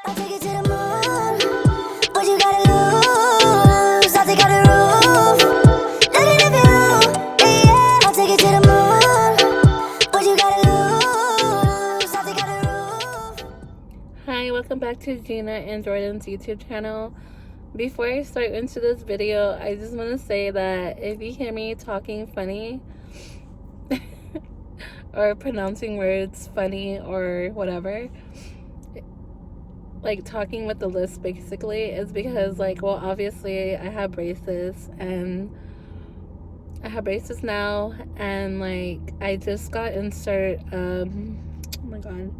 I'll take you to the moon. What you gotta lose? I'll take out the roof. Nothing if you, yeah. I'll take you to the moon. What you gotta lose? I'll take out the roof. Hi, welcome back to Gina and Jordan's YouTube channel. Before I start into this video, I just want to say that if you hear me talking funny or pronouncing words funny or whatever, like talking with the lisp basically, is because like, well, obviously I have braces now, and like I just got oh my god,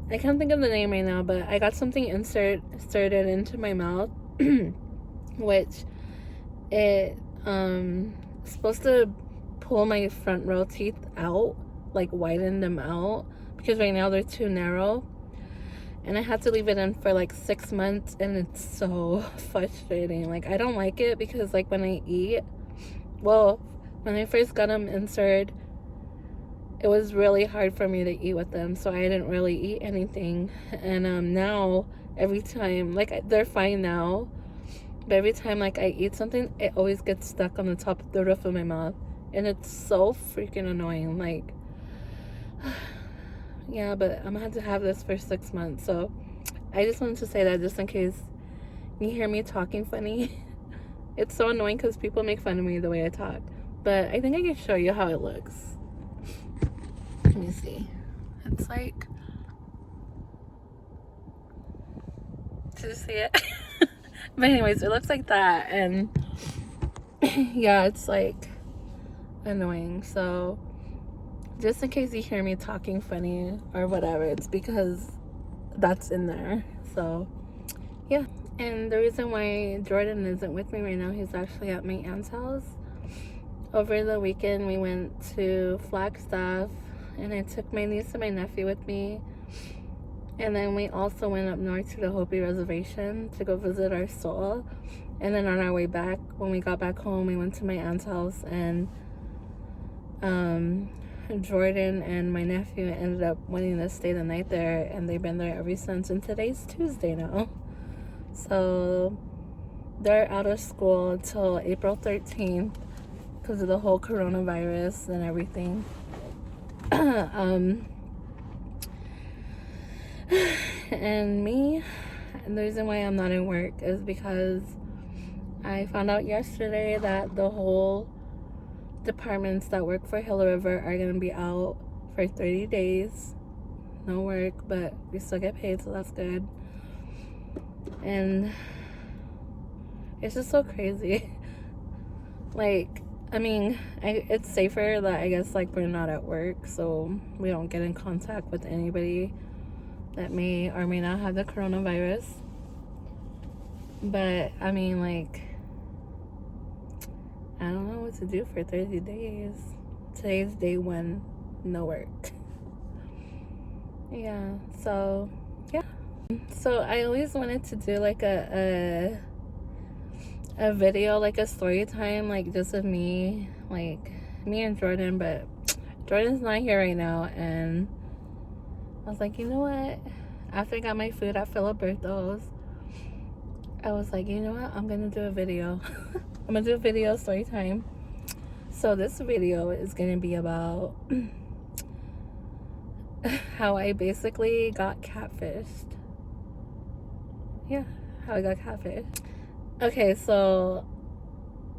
I can't think of the name right now, but I got something inserted into my mouth which it supposed to pull my front row teeth out, like widen them out, because right now they're too narrow, and I had to leave it in for like 6 months, and it's so frustrating. Like, I don't like it because like when I eat, well, when I first got them inserted, it was really hard for me to eat with them, so I didn't really eat anything. And now every time, like, they're fine now, but every time like I eat something, it always gets stuck on the top of the roof of my mouth, and it's so freaking annoying. Like, yeah, but I'm gonna have to have this for 6 months, so I just wanted to say that just in case you hear me talking funny. It's so annoying because people make fun of me the way I talk, but I think I can show you how it looks. Let me see. It's like, did you see it? But anyways, it looks like that, and yeah, it's like annoying. So just in case you hear me talking funny or whatever, it's because that's in there. So yeah. And the reason why Jordan isn't with me right now, he's actually at my aunt's house. Over the weekend we went to Flagstaff, and I took my niece and my nephew with me, and then we also went up north to the Hopi Reservation to go visit our soul. And then on our way back, when we got back home, we went to my aunt's house, and Jordan and my nephew ended up wanting to stay the night there, and they've been there ever since, and today's Tuesday now, so they're out of school until April 13th because of the whole coronavirus and everything. And me, and the reason why I'm not in work is because I found out yesterday that the whole departments that work for Hill River are going to be out for 30 days. No work, but we still get paid, so that's good. And it's just so crazy. Like, I mean, it's safer that I guess like we're not at work, so we don't get in contact with anybody that may or may not have the coronavirus. But I mean, like, I don't know what to do for 30 days. Today's day 1, no work. Yeah, so yeah. So I always wanted to do like a video, like a story time, like just of me, like me and Jordan, but Jordan's not here right now, and I was like, you know what, after I got my food at Filiberto's, I was like, you know what, I'm gonna do a video. I'm gonna do a video story time. So this video is gonna be about how I basically got catfished. Yeah, how I got catfished. Okay, so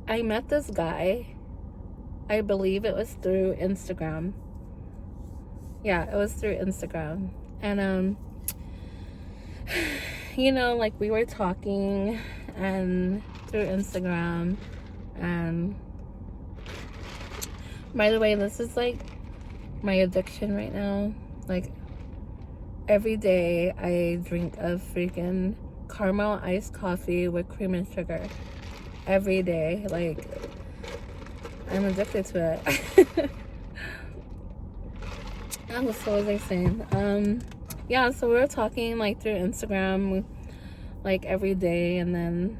I met this guy, I believe it was through Instagram. Yeah, it was through Instagram. And you know, like, we were talking and through Instagram. And by the way, this is like my addiction right now. Like, every day I drink a freaking caramel iced coffee with cream and sugar. Every day. Like, I'm addicted to it. What was I saying? Yeah, so we were talking like through Instagram like every day, and then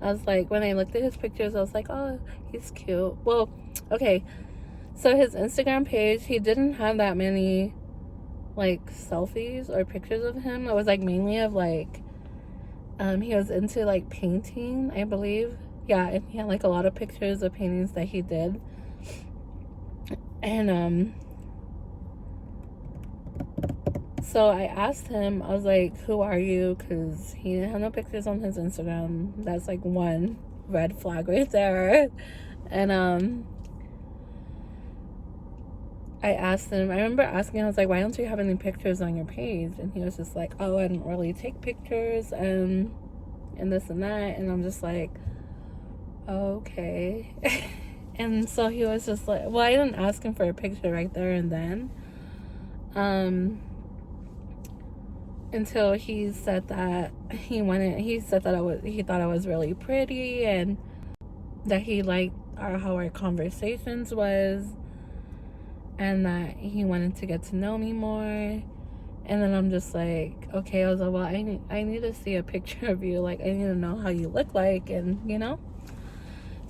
I was like, when I looked at his pictures, I was like, oh, he's cute. Well, okay, so his Instagram page, he didn't have that many like selfies or pictures of him. It was like mainly of like he was into like painting, I believe. Yeah, and he had like a lot of pictures of paintings that he did. And so I asked him, I was like, who are you? Because he didn't have no pictures on his Instagram. That's like one red flag right there. And I asked him, I remember asking him, I was like, why don't you have any pictures on your page? And he was just like, oh, I don't really take pictures and this and that. And I'm just like, okay. And so he was just like, well, I didn't ask him for a picture right there and then. Until he said that he thought I was really pretty and that he liked how our conversations was and that he wanted to get to know me more. And then I'm just like, okay. I was like, well, I need to see a picture of you. Like, I need to know how you look like, and you know.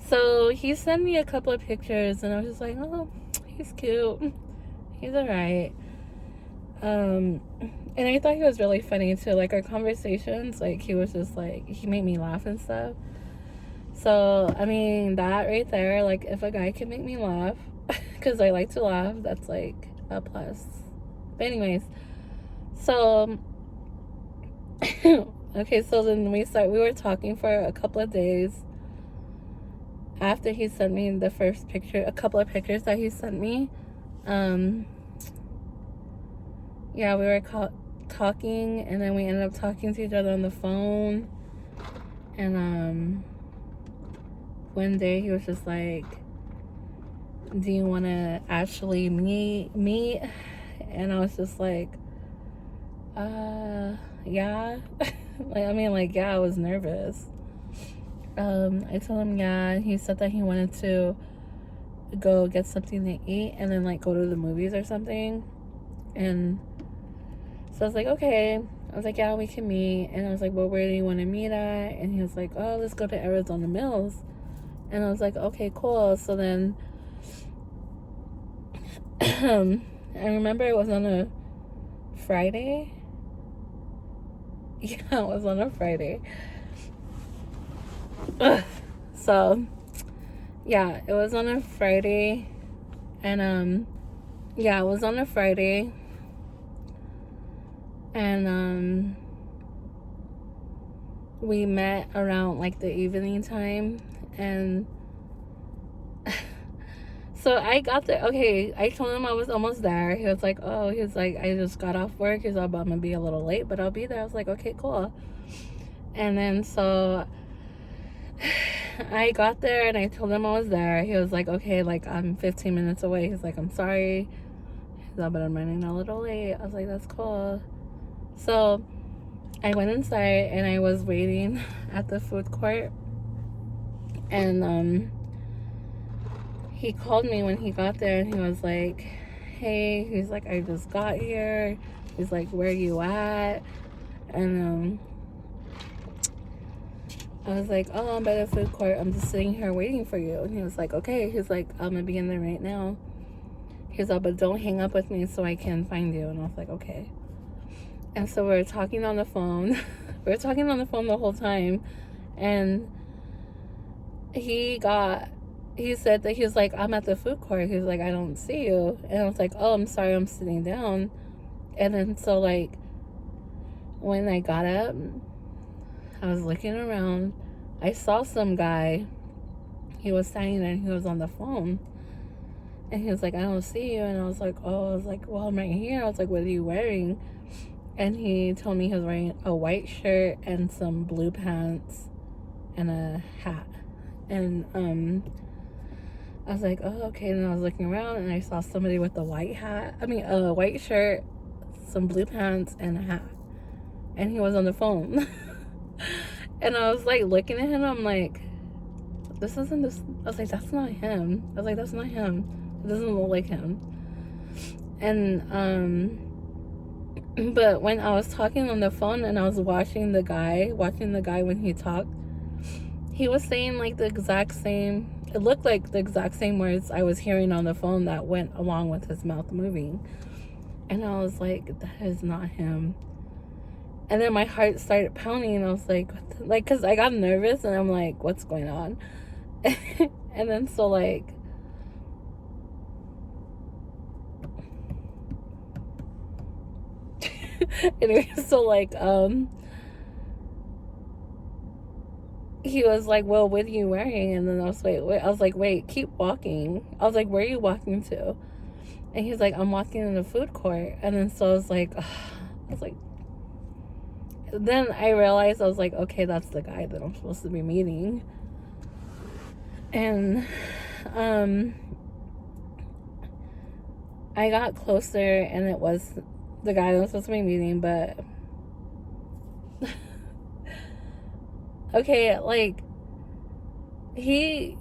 So he sent me a couple of pictures, and I was just like, oh, he's cute. He's alright. And I thought he was really funny too. Like, our conversations, like, he was just like, he made me laugh and stuff. So, I mean, that right there, like, if a guy can make me laugh, because I like to laugh, that's like a plus. But anyways, so okay, so then we were talking for a couple of days after he sent me the first picture, a couple of pictures that he sent me. Yeah, we were talking, and then we ended up talking to each other on the phone. And one day he was just like, do you want to actually meet? And I was just like, yeah. Yeah, I was nervous. I told him yeah. He said that he wanted to go get something to eat and then like go to the movies or something. And so I was like, okay. I was like, yeah, we can meet. And I was like, well, where do you want to meet at? And he was like, oh, let's go to Arizona Mills. And I was like, okay, cool. So then I remember it was on a Friday. Yeah, it was on a Friday. So, yeah, it was on a Friday. And, yeah, it was on a Friday. And, we met around, like, the evening time. And so I got there. Okay, I told him I was almost there. He was like, oh, he was like, I just got off work. He's like, I'm going to be a little late, but I'll be there. I was like, okay, cool. And then so I got there and I told him I was there. He was like, okay, like, I'm 15 minutes away. He's like, I'm sorry. He's like, but I'm running a little late. I was like, that's cool. So I went inside and I was waiting at the food court. And he called me when he got there and he was like, hey, he's like, I just got here. He's like, where you at? And I was like, oh, I'm by the food court. I'm just sitting here waiting for you. And he was like, okay. He's like, I'm gonna be in there right now. He's like, but don't hang up with me so I can find you. And I was like, okay. And so we were talking on the phone. We were talking on the phone the whole time. And he said that he was like, I'm at the food court. He was like, I don't see you. And I was like, oh, I'm sorry, I'm sitting down. And then so like when I got up, I was looking around. I saw some guy. He was standing there and he was on the phone. And he was like, I don't see you. And I was like, oh, I was like, well, I'm right here. I was like, what are you wearing? And he told me he was wearing a white shirt and some blue pants and a hat. And I was like, oh, okay. And I was looking around and I saw somebody with a white shirt, some blue pants, and a hat. And he was on the phone. And I was like looking at him. I'm like, this isn't this. I was like, that's not him. I was like, that's not him. It doesn't look like him. And but when I was talking on the phone and I was watching the guy when he talked, he was saying like the exact same. It looked like the exact same words I was hearing on the phone that went along with his mouth moving. And I was like, that is not him. And then my heart started pounding, and I was like, what the, like, because I got nervous, and I'm like, what's going on? And then so like, anyway, so like, he was like, well, what are you wearing? And then I was like, wait, wait, keep walking. I was like, where are you walking to? And he's like, I'm walking in the food court. And then so I was like, then I realized, I was like, okay, that's the guy that I'm supposed to be meeting. And I got closer, and it was the guy that I was supposed to be meeting, but okay, like, he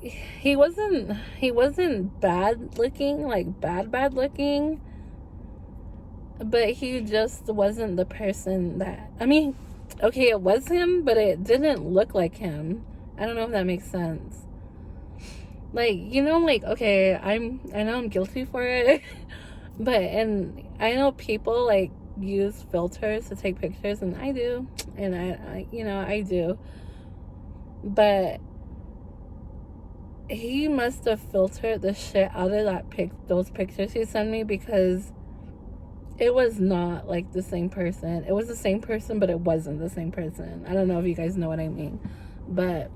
wasn't bad looking, like bad looking, but he just wasn't the person that, I mean, okay, it was him, but it didn't look like him. I don't know if that makes sense. Like, you know, like, okay, I know I'm guilty for it, but, and I know people, like, use filters to take pictures, and I do, and I you know, I do, but he must have filtered the shit out of those pictures he sent me, because it was not like the same person. It was the same person, but it wasn't the same person. I don't know if you guys know what I mean, but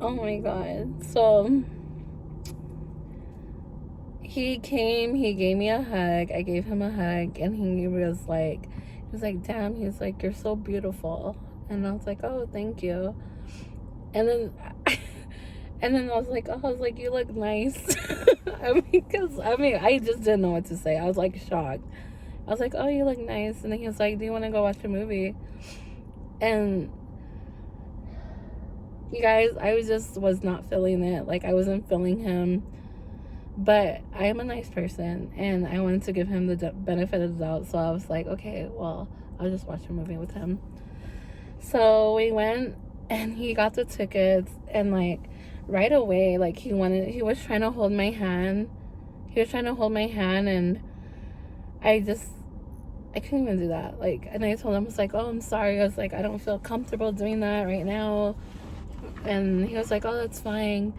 oh my god. So he came, he gave me a hug, I gave him a hug, and he was like, damn, he's like, you're so beautiful. And I was like, oh, thank you. And then I was like, you look nice. I just didn't know what to say. I was like shocked. I was like, oh, you look nice. And then he was like, do you want to go watch a movie? And you guys, I was not feeling it. Like, I wasn't feeling him. But I am a nice person, and I wanted to give him the benefit of the doubt. So I was like, okay, well, I'll just watch a movie with him. So we went, and he got the tickets, and like right away, like he was trying to hold my hand. And I couldn't even do that. Like, and I told him, I was like, oh, I'm sorry. I was like, I don't feel comfortable doing that right now. And he was like, oh, that's fine.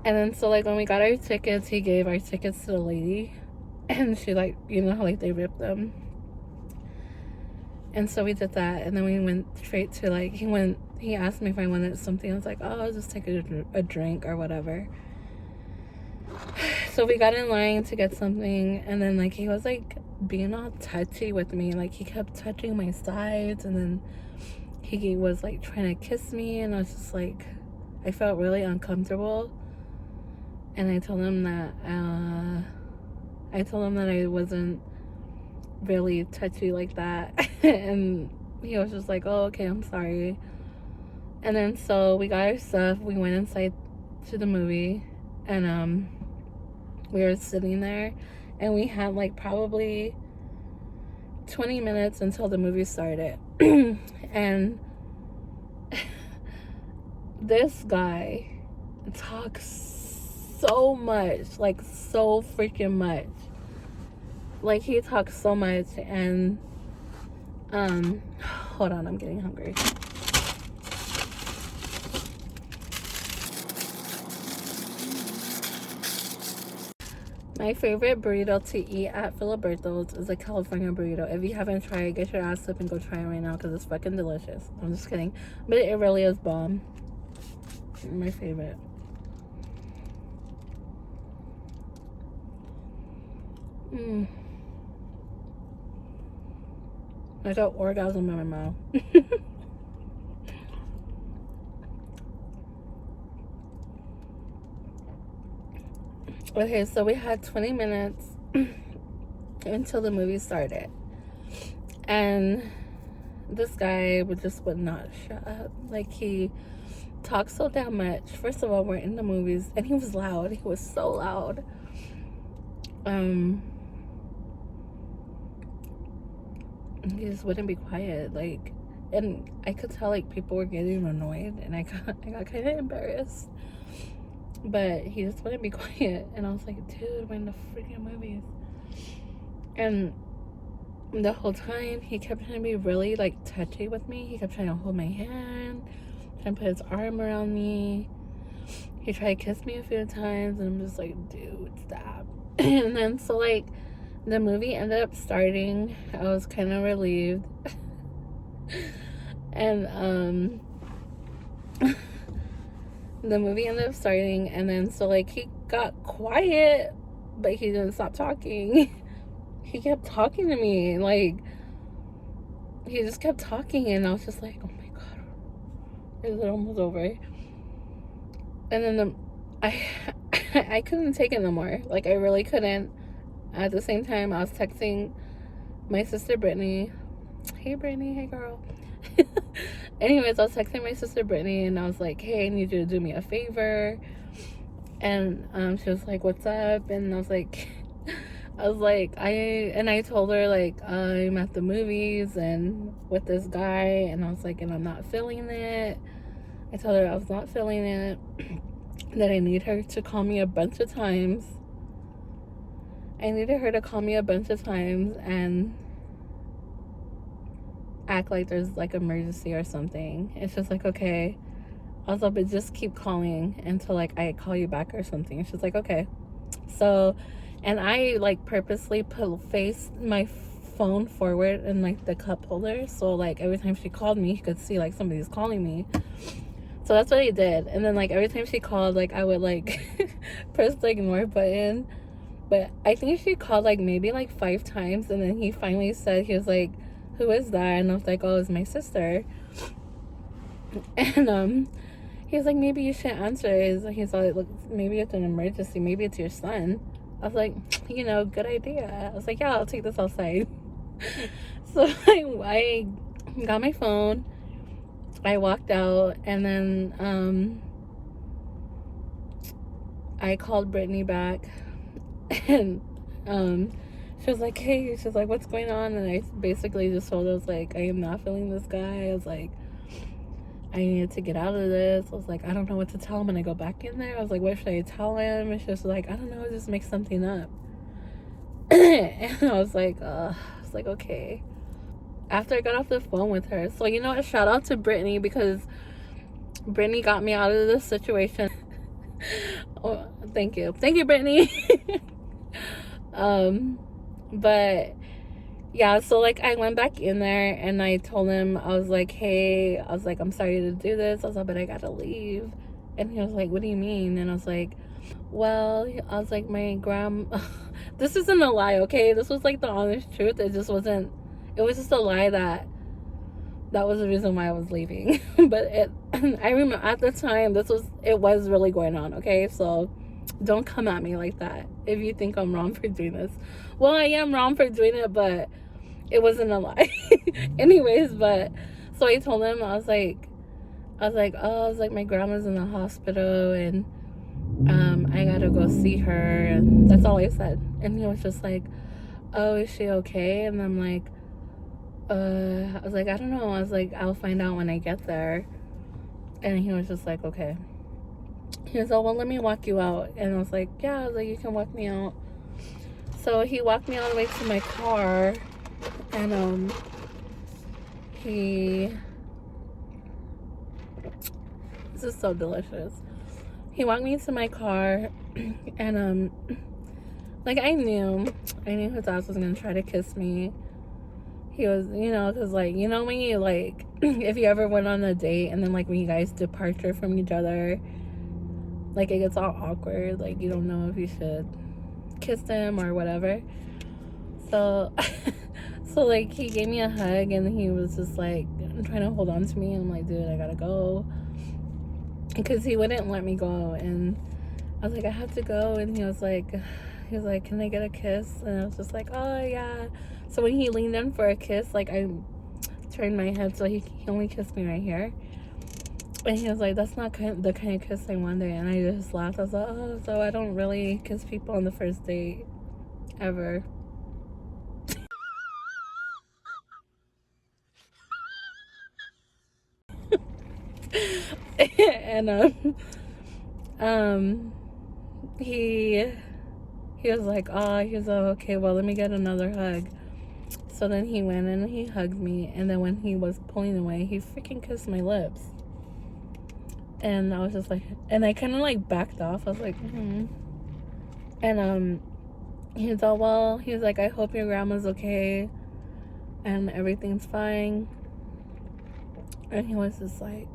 And then so like when we got our tickets, he gave our tickets to the lady, and she, like, you know how like they ripped them. And so we did that, and then we went straight to, like, he asked me if I wanted something. I was like, oh, I'll just take a drink or whatever. So we got in line to get something, and then like he was like being all touchy with me. Like, he kept touching my sides, and then he was like trying to kiss me, and I was just like, I felt really uncomfortable. And I told him that I wasn't really touchy like that. And he was just like, oh, okay, I'm sorry. And then so we got our stuff, we went inside to the movie, and we were sitting there, and we had like probably 20 minutes until the movie started. And this guy talks so much, like so freaking much. Like, he talks so much, and hold on, I'm getting hungry. My favorite burrito to eat at Filiberto's is a California burrito. If you haven't tried it, get your ass up and go try it right now, because it's fucking delicious. I'm just kidding, but it really is bomb. My favorite. I got orgasm in my mouth. Okay, so we had 20 minutes until the movie started, and this guy would not shut up. Like, he talked so damn much. First of all, we're in the movies, and he was loud. He was so loud. He just wouldn't be quiet. Like, and I could tell like people were getting annoyed, and I got kind of embarrassed. but he just wouldn't be quiet. And I was like, dude, we're in the freaking movies. And the whole time, he kept trying to be really, like, touchy with me. He kept trying to hold my hand, trying to put his arm around me. He tried to kiss me a few times, and I'm just like, dude, stop. And then, so, like, the movie ended up starting. I was kind of relieved. And, the movie ended up starting, and then, so, like, he got quiet, but he didn't stop talking. He kept talking to me, like, he just kept talking, and I was just like, oh my god, is it almost over? And then I couldn't take it no more. Like, I really couldn't. At the same time, I was texting my sister Brittany. Hey Brittany, hey girl. Anyways, I was texting my sister Brittany, and I was like, hey, I need you to do me a favor. And she was like, what's up? And I was like, I told her, like, I'm at the movies and with this guy, and I was like, and I'm not feeling it. I told her I was not feeling it, that I need her to call me a bunch of times. I needed her to call me a bunch of times and act like there's, like, emergency or something. It's just like, okay. I was like, but just keep calling until, like, I call you back or something. And she's like, okay. So, and I, like, purposely face my phone forward in, like, the cup holder, so, like, every time she called me, you could see, like, somebody's calling me. So that's what I did. And then, like, every time she called, like, I would, like, press the ignore button. But I think she called, like, maybe, like, 5 times, and then he finally said, he was like, who is that? And I was like, oh, it's my sister. And he was like, maybe you should answer. He's like, look, maybe it's an emergency. Maybe it's your son. I was like, you know, good idea. I was like, yeah, I'll take this outside. So I got my phone. I walked out, and then I called Brittany back, and she was like, hey, she's like, what's going on? And I basically just told her, I was like, I am not feeling this guy. I was like, I needed to get out of this. I was like, I don't know what to tell him when I go back in there. I was like, what should I tell him? And she was like, I don't know, just make something up. And I was like, okay. After I got off the phone with her, so, you know what, shout out to Brittany, because Brittany got me out of this situation. Oh, thank you, Brittany. But yeah, so, like, I went back in there and I told him, I was like, hey, I was like, I'm sorry to do this. I was like, but I gotta leave. And he was like, what do you mean? And I was like, well, I was like, my this isn't a lie, okay? This was, like, the honest truth. It was just a lie that was the reason why I was leaving. But I remember at the time, it was really going on, okay? So don't come at me like that if you think I'm wrong for doing this. Well, I am wrong for doing it, but it wasn't a lie. Anyways, but so I told him, I was like, my grandma's in the hospital, and I gotta go see her, and that's all I said. And he was just like, oh, is she okay? And I'm like, I was like, I don't know. I was like, I'll find out when I get there. And he was just like, okay. He was, oh, well, let me walk you out. And I was like, yeah. I was like, you can walk me out. So he walked me all the way to my car, and this is so delicious. He walked me to my car, and like, I knew his ass was gonna try to kiss me. He was, you know, because, like, you know, when you, like, if you ever went on a date, and then, like, when you guys departure from each other, like, it gets all awkward, like, you don't know if you should kiss him or whatever. So like, he gave me a hug, and he was just like trying to hold on to me, and I'm like, dude, I gotta go, because he wouldn't let me go. And I was like, I have to go. And he was like, can I get a kiss? And I was just like, oh yeah. So when he leaned in for a kiss, like, I turned my head, so he only kissed me right here. And he was like, that's not the kind of kiss I wanted. And I just laughed. I was like, oh, so I don't really kiss people on the first date ever. And he was like, oh, he was like, okay, well, let me get another hug. So then he went and he hugged me, and then when he was pulling away, he freaking kissed my lips. And I was just like, and I kind of like backed off. I was like, And he was all, well, he was like, I hope your grandma's okay and everything's fine. And he was just like,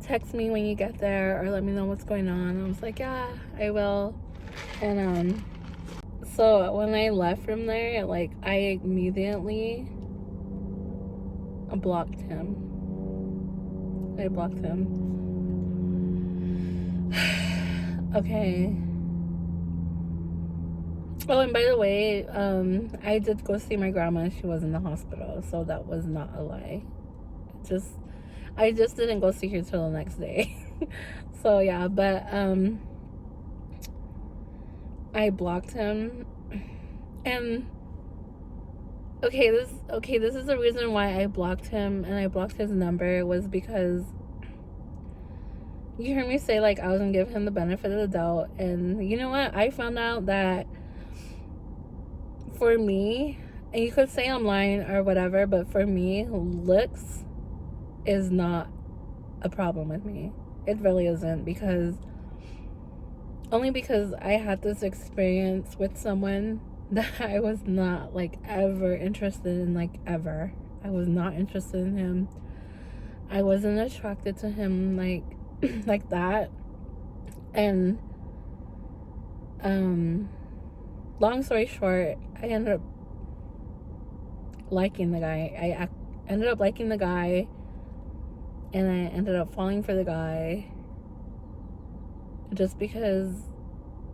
text me when you get there or let me know what's going on. I was like, yeah, I will. And so when I left from there, like, I immediately blocked him. I blocked him. Okay. Oh, and by the way, I did go see my grandma. She was in the hospital, so that was not a lie. I just didn't go see her till the next day. So yeah, but I blocked him. And this is the reason why I blocked him and I blocked his number, was because you heard me say, like, I was gonna give him the benefit of the doubt. And you know what? I found out that for me, and you could say I'm lying or whatever, but for me, looks is not a problem with me. It really isn't, because I had this experience with someone that I was not, like, ever interested in, like, ever. I was not interested in him. I wasn't attracted to him, like, like that. And, long story short, I ended up liking the guy. I ended up liking the guy, and I ended up falling for the guy just because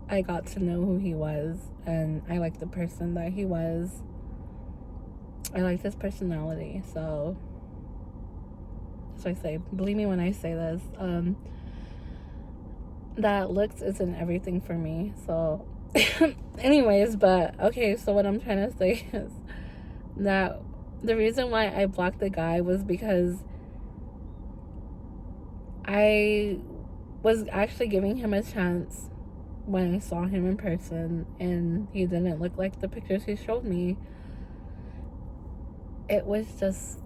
I got to know who he was, and I liked the person that he was. I liked his personality, so that's what I say. Believe me when I say this. That looks isn't everything for me. So, anyways, but okay. So what I'm trying to say is that the reason why I blocked the guy was because I was actually giving him a chance when I saw him in person, and he didn't look like the pictures he showed me. It was just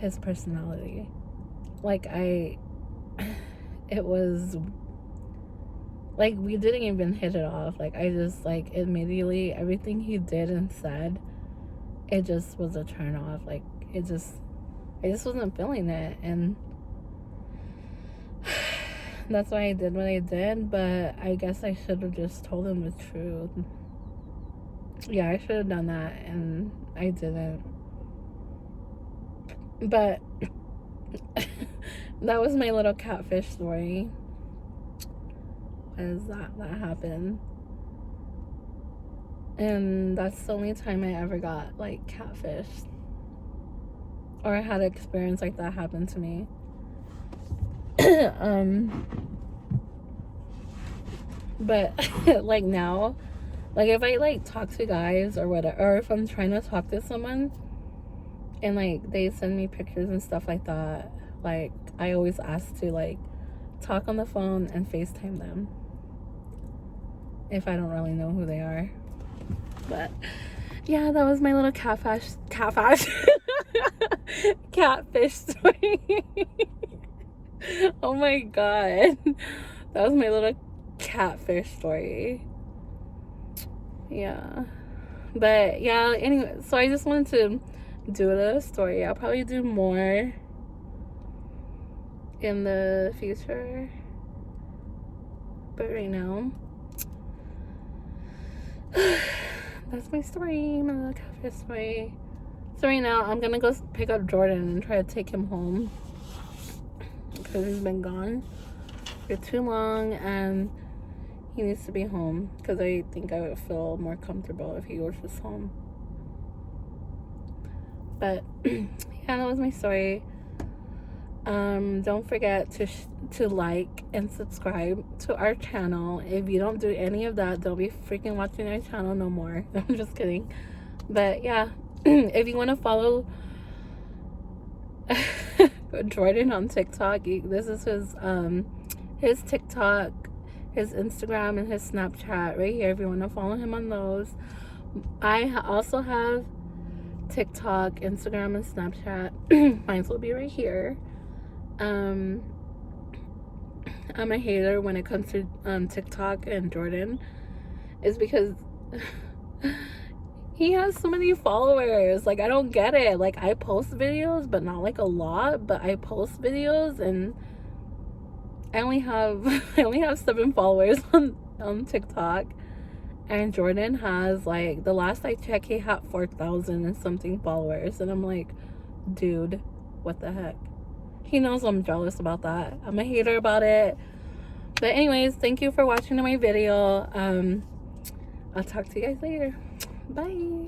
his personality. Like, it was like, we didn't even hit it off. Like, I just, like, immediately, everything he did and said, it just was a turn off. Like, I just wasn't feeling it. And that's why I did what I did. But I guess I should have just told him the truth. Yeah, I should have done that, and I didn't. But that was my little catfish story. As that happened. And that's the only time I ever got, like, catfished, or I had an experience like that happen to me. But like, now, like, if I, like, talk to guys or whatever, or if I'm trying to talk to someone and, like, they send me pictures and stuff like that, like, I always ask to, like, talk on the phone and FaceTime them if I don't really know who they are. But yeah, that was my little catfish catfish story. Oh my god, that was my little catfish story. Yeah, but yeah, anyway, so I just wanted to do a little story. I'll probably do more in the future, but right now, that's my story, my little catfish story. So right now, I'm gonna go pick up Jordan and try to take him home, because he's been gone for too long, and he needs to be home, because I think I would feel more comfortable if he was just home. But yeah, that was my story. Don't forget to like and subscribe to our channel. If you don't do any of that, don't be freaking watching our channel no more. I'm just kidding. But yeah, if you want to follow Jordan on TikTok, this is his TikTok. his Instagram and his Snapchat right here if you want to follow him on those. I also have TikTok, Instagram, and Snapchat. Mine will be right here. I'm a hater when it comes to TikTok and Jordan. It's because he has so many followers. Like, I don't get it. Like, I post videos, but not like a lot. But I post videos, and I only have 7 followers on TikTok. And Jordan has, like, the last I checked, he had 4,000 and something followers. And I'm like, dude, what the heck? He knows I'm jealous about that. I'm a hater about it. But anyways, thank you for watching my video. I'll talk to you guys later. Bye.